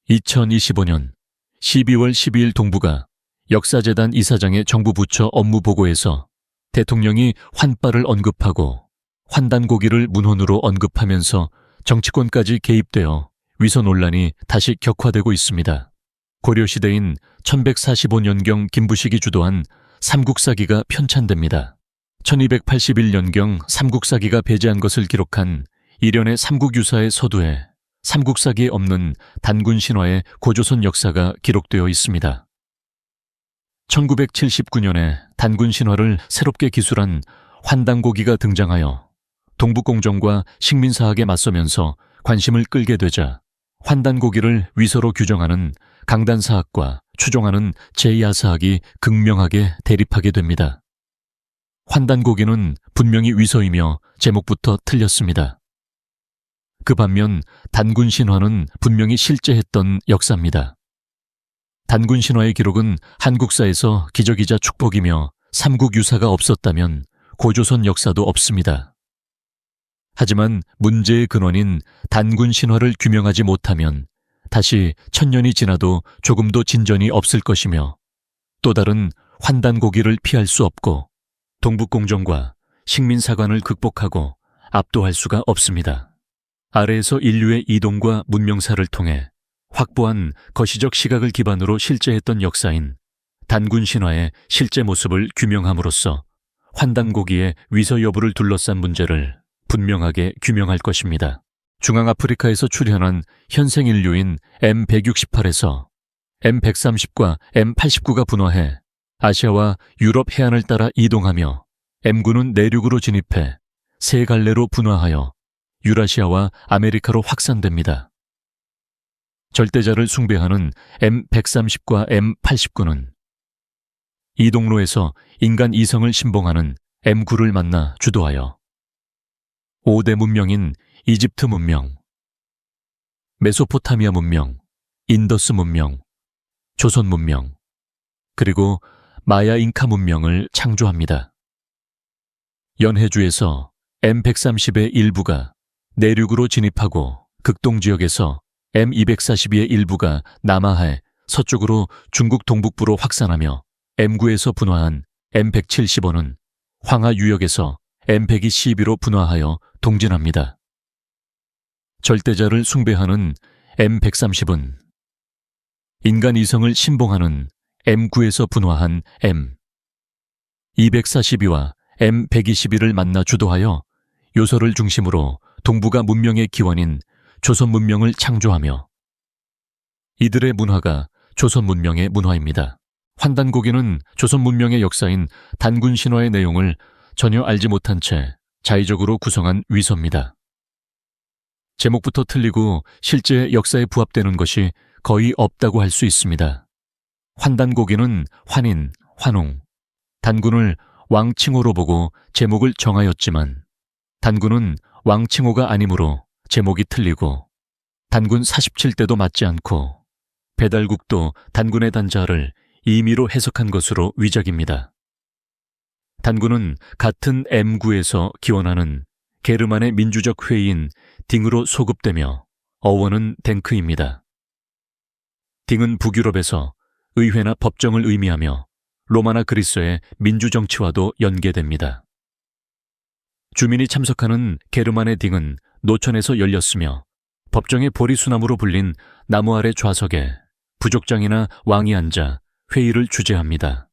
2025년 12월 12일 동부가 역사재단 이사장의 정부 부처 업무 보고에서 대통령이 환빠를 언급하고 환단고기를 문헌으로 언급하면서 정치권까지 개입되어 위서 논란이 다시 격화되고 있습니다. 고려시대인 1145년경 김부식이 주도한 삼국사기가 편찬됩니다. 1281년경 삼국사기가 배제한 것을 기록한 일련의 삼국유사의 서두에 삼국사기에 없는 단군신화의 고조선 역사가 기록되어 있습니다. 1979년에 단군신화를 새롭게 기술한 환단고기가 등장하여 동북공정과 식민사학에 맞서면서 관심을 끌게 되자 환단고기를 위서로 규정하는 강단사학과 추종하는 제2야사학이 극명하게 대립하게 됩니다. 환단고기는 분명히 위서이며 제목부터 틀렸습니다. 그 반면 단군신화는 분명히 실제했던 역사입니다. 단군신화의 기록은 한국사에서 기적이자 축복이며 삼국유사가 없었다면 고조선 역사도 없습니다. 하지만 문제의 근원인 단군신화를 규명하지 못하면 다시 1000년이 지나도 조금도 진전이 없을 것이며 또 다른 환단고기를 피할 수 없고 동북공정과 식민사관을 극복하고 압도할 수가 없습니다. 아래에서 인류의 이동과 문명사를 통해 확보한 거시적 시각을 기반으로 실제했던 역사인 단군신화의 실제 모습을 규명함으로써 환단고기의 위서 여부를 둘러싼 문제를 분명하게 규명할 것입니다. 중앙아프리카에서 출현한 현생 인류인 M168에서 M130과 M89가 분화해 아시아와 유럽 해안을 따라 이동하며 M군은 내륙으로 진입해 세 갈래로 분화하여 유라시아와 아메리카로 확산됩니다. 절대자를 숭배하는 M130과 M89는 이동로에서 인간 이성을 신봉하는 M9를 만나 주도하여 5대 문명인 이집트 문명, 메소포타미아 문명, 인더스 문명, 조선 문명, 그리고 마야 잉카 문명을 창조합니다. 연해주에서 M130의 일부가 내륙으로 진입하고 극동지역에서 M242의 일부가 남하해 서쪽으로 중국 동북부로 확산하며 M9에서 분화한 M175는 황하 유역에서 M122로 분화하여 동진합니다. 절대자를 숭배하는 M130은 인간 이성을 신봉하는 M9에서 분화한 M242와 M122를 만나 주도하여 요소를 중심으로 동북아 문명의 기원인 조선 문명을 창조하며 이들의 문화가 조선 문명의 문화입니다. 환단고기는 조선 문명의 역사인 단군신화의 내용을 전혀 알지 못한 채 자의적으로 구성한 위서입니다. 제목부터 틀리고 실제 역사에 부합되는 것이 거의 없다고 할 수 있습니다. 환단고기는 환인, 환웅, 단군을 왕칭호로 보고 제목을 정하였지만 단군은 왕칭호가 아니므로 제목이 틀리고 단군 47대도 맞지 않고 배달국도 단군의 단자를 임의로 해석한 것으로 위작입니다. 단군은 같은 M9에서 기원하는 게르만의 민주적 회의인 딩으로 소급되며 어원은 댕크입니다. 딩은 북유럽에서 의회나 법정을 의미하며 로마나 그리스의 민주정치와도 연계됩니다. 주민이 참석하는 게르만의 딩은 노천에서 열렸으며 법정의 보리수나무로 불린 나무 아래 좌석에 부족장이나 왕이 앉아 회의를 주재합니다.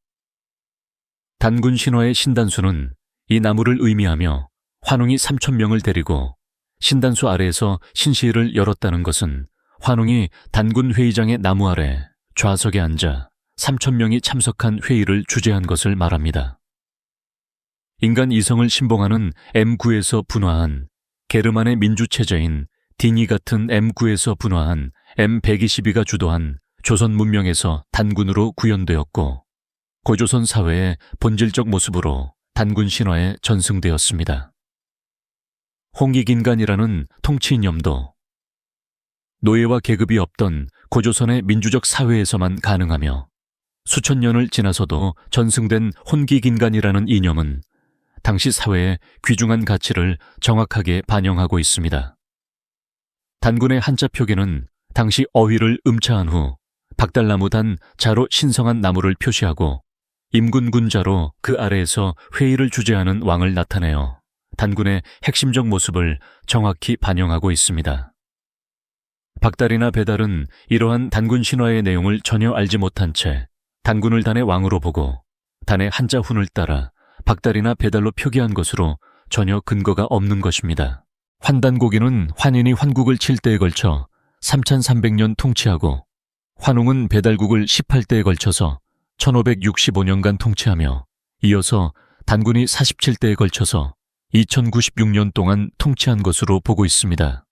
단군 신화의 신단수는 이 나무를 의미하며 환웅이 3000명을 데리고 신단수 아래에서 신시를 열었다는 것은 환웅이 단군 회의장의 나무 아래 좌석에 앉아 3000명이 참석한 회의를 주재한 것을 말합니다. 인간 이성을 신봉하는 M9에서 분화한 게르만의 민주체제인 딩이 같은 M9에서 분화한 M122가 주도한 조선 문명에서 단군으로 구현되었고 고조선 사회의 본질적 모습으로 단군 신화에 전승되었습니다. 홍익인간이라는 통치이념도 노예와 계급이 없던 고조선의 민주적 사회에서만 가능하며 수천 년을 지나서도 전승된 혼기긴간이라는 이념은 당시 사회의 귀중한 가치를 정확하게 반영하고 있습니다. 단군의 한자 표기는 당시 어휘를 음차한 후 박달나무 단 자로 신성한 나무를 표시하고 임군군자로 그 아래에서 회의를 주재하는 왕을 나타내어 단군의 핵심적 모습을 정확히 반영하고 있습니다. 박달이나 배달은 이러한 단군 신화의 내용을 전혀 알지 못한 채 단군을 단의 왕으로 보고 단의 한자훈을 따라 박달이나 배달로 표기한 것으로 전혀 근거가 없는 것입니다. 환단고기는 환인이 환국을 7대에 걸쳐 3300년 통치하고 환웅은 배달국을 18대에 걸쳐서 1565년간 통치하며 이어서 단군이 47대에 걸쳐서 2096년 동안 통치한 것으로 보고 있습니다.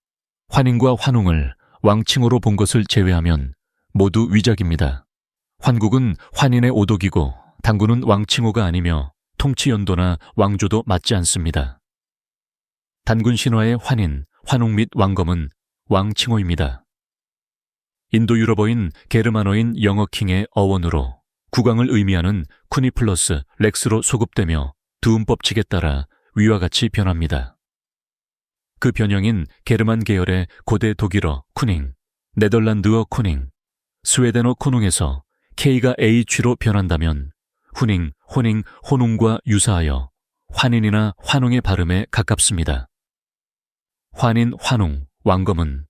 환인과 환웅을 왕칭호로 본 것을 제외하면 모두 위작입니다. 환국은 환인의 오독이고 단군은 왕칭호가 아니며 통치 연도나 왕조도 맞지 않습니다. 단군 신화의 환인, 환웅 및 왕검은 왕칭호입니다. 인도 유럽어인 게르만어인 영어킹의 어원으로 국왕을 의미하는 쿠니 플러스 렉스로 소급되며 두음법칙에 따라 위와 같이 변합니다. 그 변형인 게르만 계열의 고대 독일어 쿠닝, 네덜란드어 코닝, 스웨덴어 코농에서 K가 H로 변한다면 후닝, 호닝, 호농과 유사하여 환인이나 환웅의 발음에 가깝습니다. 환인, 환웅, 왕검은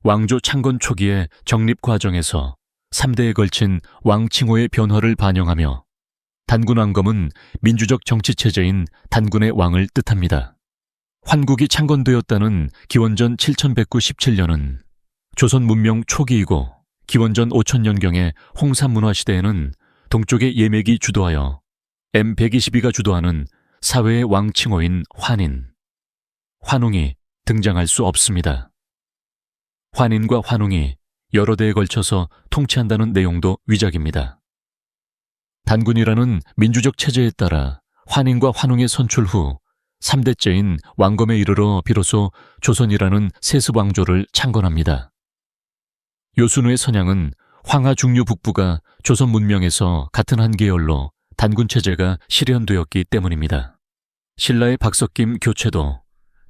왕조 창건 초기의 정립 과정에서 3대에 걸친 왕칭호의 변화를 반영하며 단군 왕검은 민주적 정치체제인 단군의 왕을 뜻합니다. 환국이 창건되었다는 기원전 7197년은 조선 문명 초기이고 기원전 5000년경의 홍삼문화 시대에는 동쪽의 예맥이 주도하여 M122가 주도하는 사회의 왕칭호인 환인, 환웅이 등장할 수 없습니다. 환인과 환웅이 여러 대에 걸쳐서 통치한다는 내용도 위작입니다. 단군이라는 민주적 체제에 따라 환인과 환웅의 선출 후 3대째인 왕검에 이르러 비로소 조선이라는 세습 왕조를 창건합니다. 요순우의 선양은 황하 중류 북부가 조선 문명에서 같은 한 계열로 단군 체제가 실현되었기 때문입니다. 신라의 박석김 교체도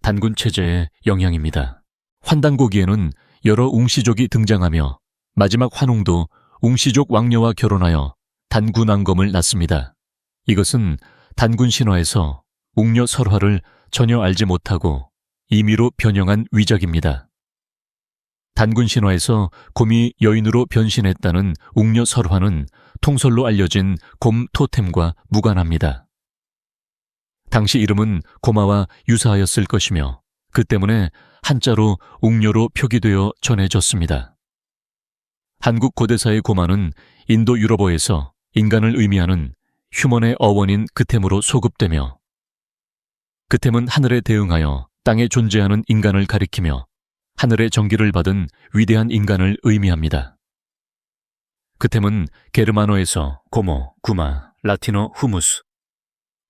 단군 체제의 영향입니다. 환단고기에는 여러 웅시족이 등장하며 마지막 환웅도 웅시족 왕녀와 결혼하여 단군 왕검을 낳습니다. 이것은 단군 신화에서 웅녀 설화를 전혀 알지 못하고 임의로 변형한 위작입니다. 단군 신화에서 곰이 여인으로 변신했다는 웅녀 설화는 통설로 알려진 곰 토템과 무관합니다. 당시 이름은 고마와 유사하였을 것이며 그 때문에 한자로 웅녀로 표기되어 전해졌습니다. 한국 고대사의 고마는 인도 유럽어에서 인간을 의미하는 휴먼의 어원인 그템으로 소급되며 그템은 하늘에 대응하여 땅에 존재하는 인간을 가리키며 하늘의 정기를 받은 위대한 인간을 의미합니다. 그템은 게르만어에서 고모, 구마, 라틴어 후무스,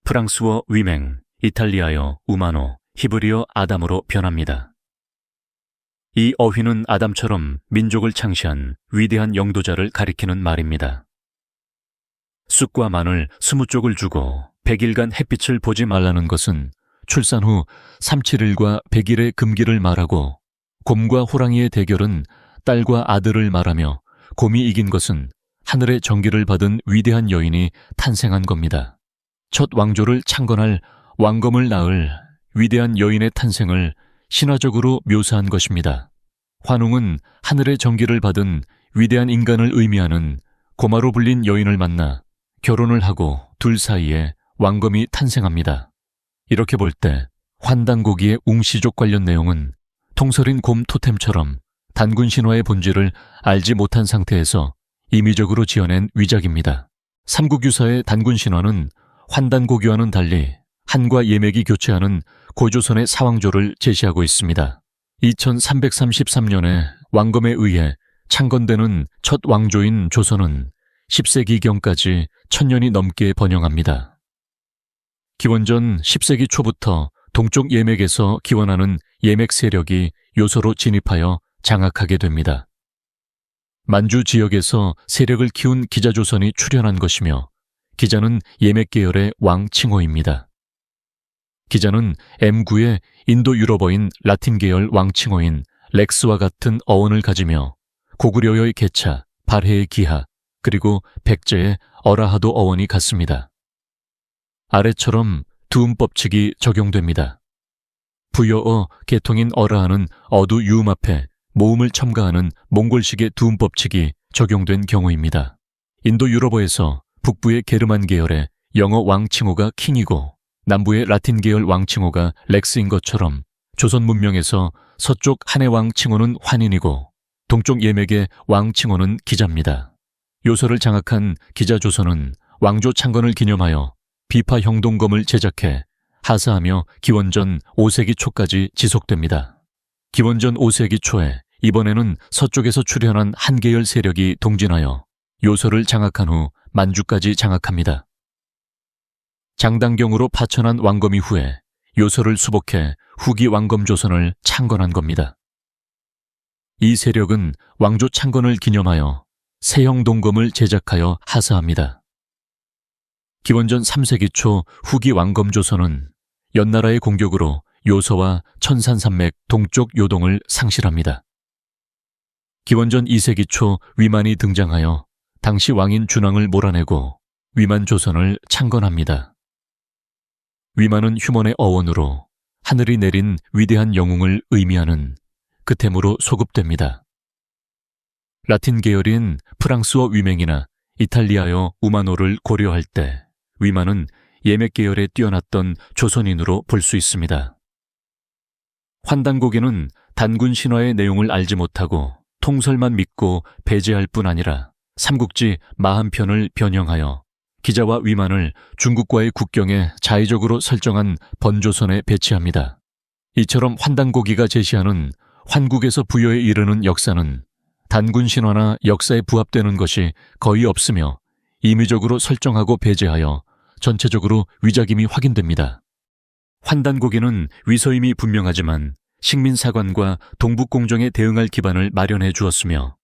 프랑스어 위맹, 이탈리아어 우마노, 히브리어 아담으로 변합니다. 이 어휘는 아담처럼 민족을 창시한 위대한 영도자를 가리키는 말입니다. 쑥과 마늘 20쪽을 주고 100일간 햇빛을 보지 말라는 것은 출산 후 37일과 100일의 금기를 말하고 곰과 호랑이의 대결은 딸과 아들을 말하며 곰이 이긴 것은 하늘의 정기를 받은 위대한 여인이 탄생한 겁니다. 첫 왕조를 창건할 왕검을 낳을 위대한 여인의 탄생을 신화적으로 묘사한 것입니다. 환웅은 하늘의 정기를 받은 위대한 인간을 의미하는 고마로 불린 여인을 만나 결혼을 하고 둘 사이에 왕검이 탄생합니다. 이렇게 볼 때 환단고기의 웅시족 관련 내용은 통설인 곰 토템처럼 단군 신화의 본질을 알지 못한 상태에서 임의적으로 지어낸 위작입니다. 삼국유사의 단군 신화는 환단고기와는 달리 한과 예맥이 교체하는 고조선의 사왕조를 제시하고 있습니다. 2333년에 왕검에 의해 창건되는 첫 왕조인 조선은 10세기경까지 1000년이 넘게 번영합니다. 기원전 10세기 초부터 동쪽 예맥에서 기원하는 예맥 세력이 요소로 진입하여 장악하게 됩니다. 만주 지역에서 세력을 키운 기자조선이 출현한 것이며 기자는 예맥 계열의 왕칭호입니다. 기자는 M9의 인도 유럽어인 라틴 계열 왕칭호인 렉스와 같은 어원을 가지며 고구려의 개차, 발해의 기하, 그리고 백제의 어라하도 어원이 같습니다. 아래처럼 두음법칙이 적용됩니다. 부여어 계통인 어라하는 어두 유음 앞에 모음을 첨가하는 몽골식의 두음법칙이 적용된 경우입니다. 인도 유럽어에서 북부의 게르만 계열의 영어 왕칭호가 킹이고 남부의 라틴 계열 왕칭호가 렉스인 것처럼 조선 문명에서 서쪽 한해 왕칭호는 환인이고 동쪽 예맥의 왕칭호는 기자입니다. 요서를 장악한 기자조선은 왕조 창건을 기념하여 비파 형동검을 제작해 하사하며 기원전 5세기 초까지 지속됩니다. 기원전 5세기 초에 이번에는 서쪽에서 출현한 한 계열 세력이 동진하여 요서를 장악한 후 만주까지 장악합니다. 장당경으로 파천한 왕검 이후에 요서를 수복해 후기 왕검 조선을 창건한 겁니다. 이 세력은 왕조 창건을 기념하여 세형 동검을 제작하여 하사합니다. 기원전 3세기 초 후기 왕검 조선은 연나라의 공격으로 요서와 천산산맥 동쪽 요동을 상실합니다. 기원전 2세기 초 위만이 등장하여 당시 왕인 준왕을 몰아내고 위만 조선을 창건합니다. 위만은 휴먼의 어원으로 하늘이 내린 위대한 영웅을 의미하는 그 템으로 소급됩니다. 라틴 계열인 프랑스어 위맹이나 이탈리아어 우마노를 고려할 때 위만은 예맥 계열에 뛰어났던 조선인으로 볼 수 있습니다. 환단고기는 단군 신화의 내용을 알지 못하고 통설만 믿고 배제할 뿐 아니라 삼국지 마한편을 변형하여 기자와 위만을 중국과의 국경에 자의적으로 설정한 번조선에 배치합니다. 이처럼 환단고기가 제시하는 환국에서 부여에 이르는 역사는 단군 신화나 역사에 부합되는 것이 거의 없으며 임의적으로 설정하고 배제하여 전체적으로 위작임이 확인됩니다. 환단고기는 위서임이 분명하지만 식민사관과 동북공정에 대응할 기반을 마련해 주었으며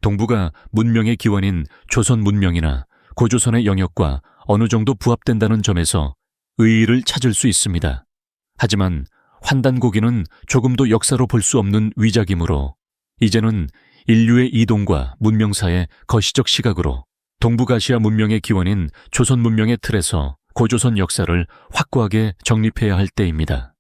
동북아 문명의 기원인 조선 문명이나 고조선의 영역과 어느 정도 부합된다는 점에서 의의를 찾을 수 있습니다. 하지만 환단고기는 조금도 역사로 볼 수 없는 위작이므로 이제는 인류의 이동과 문명사의 거시적 시각으로 동북아시아 문명의 기원인 조선 문명의 틀에서 고조선 역사를 확고하게 정립해야 할 때입니다.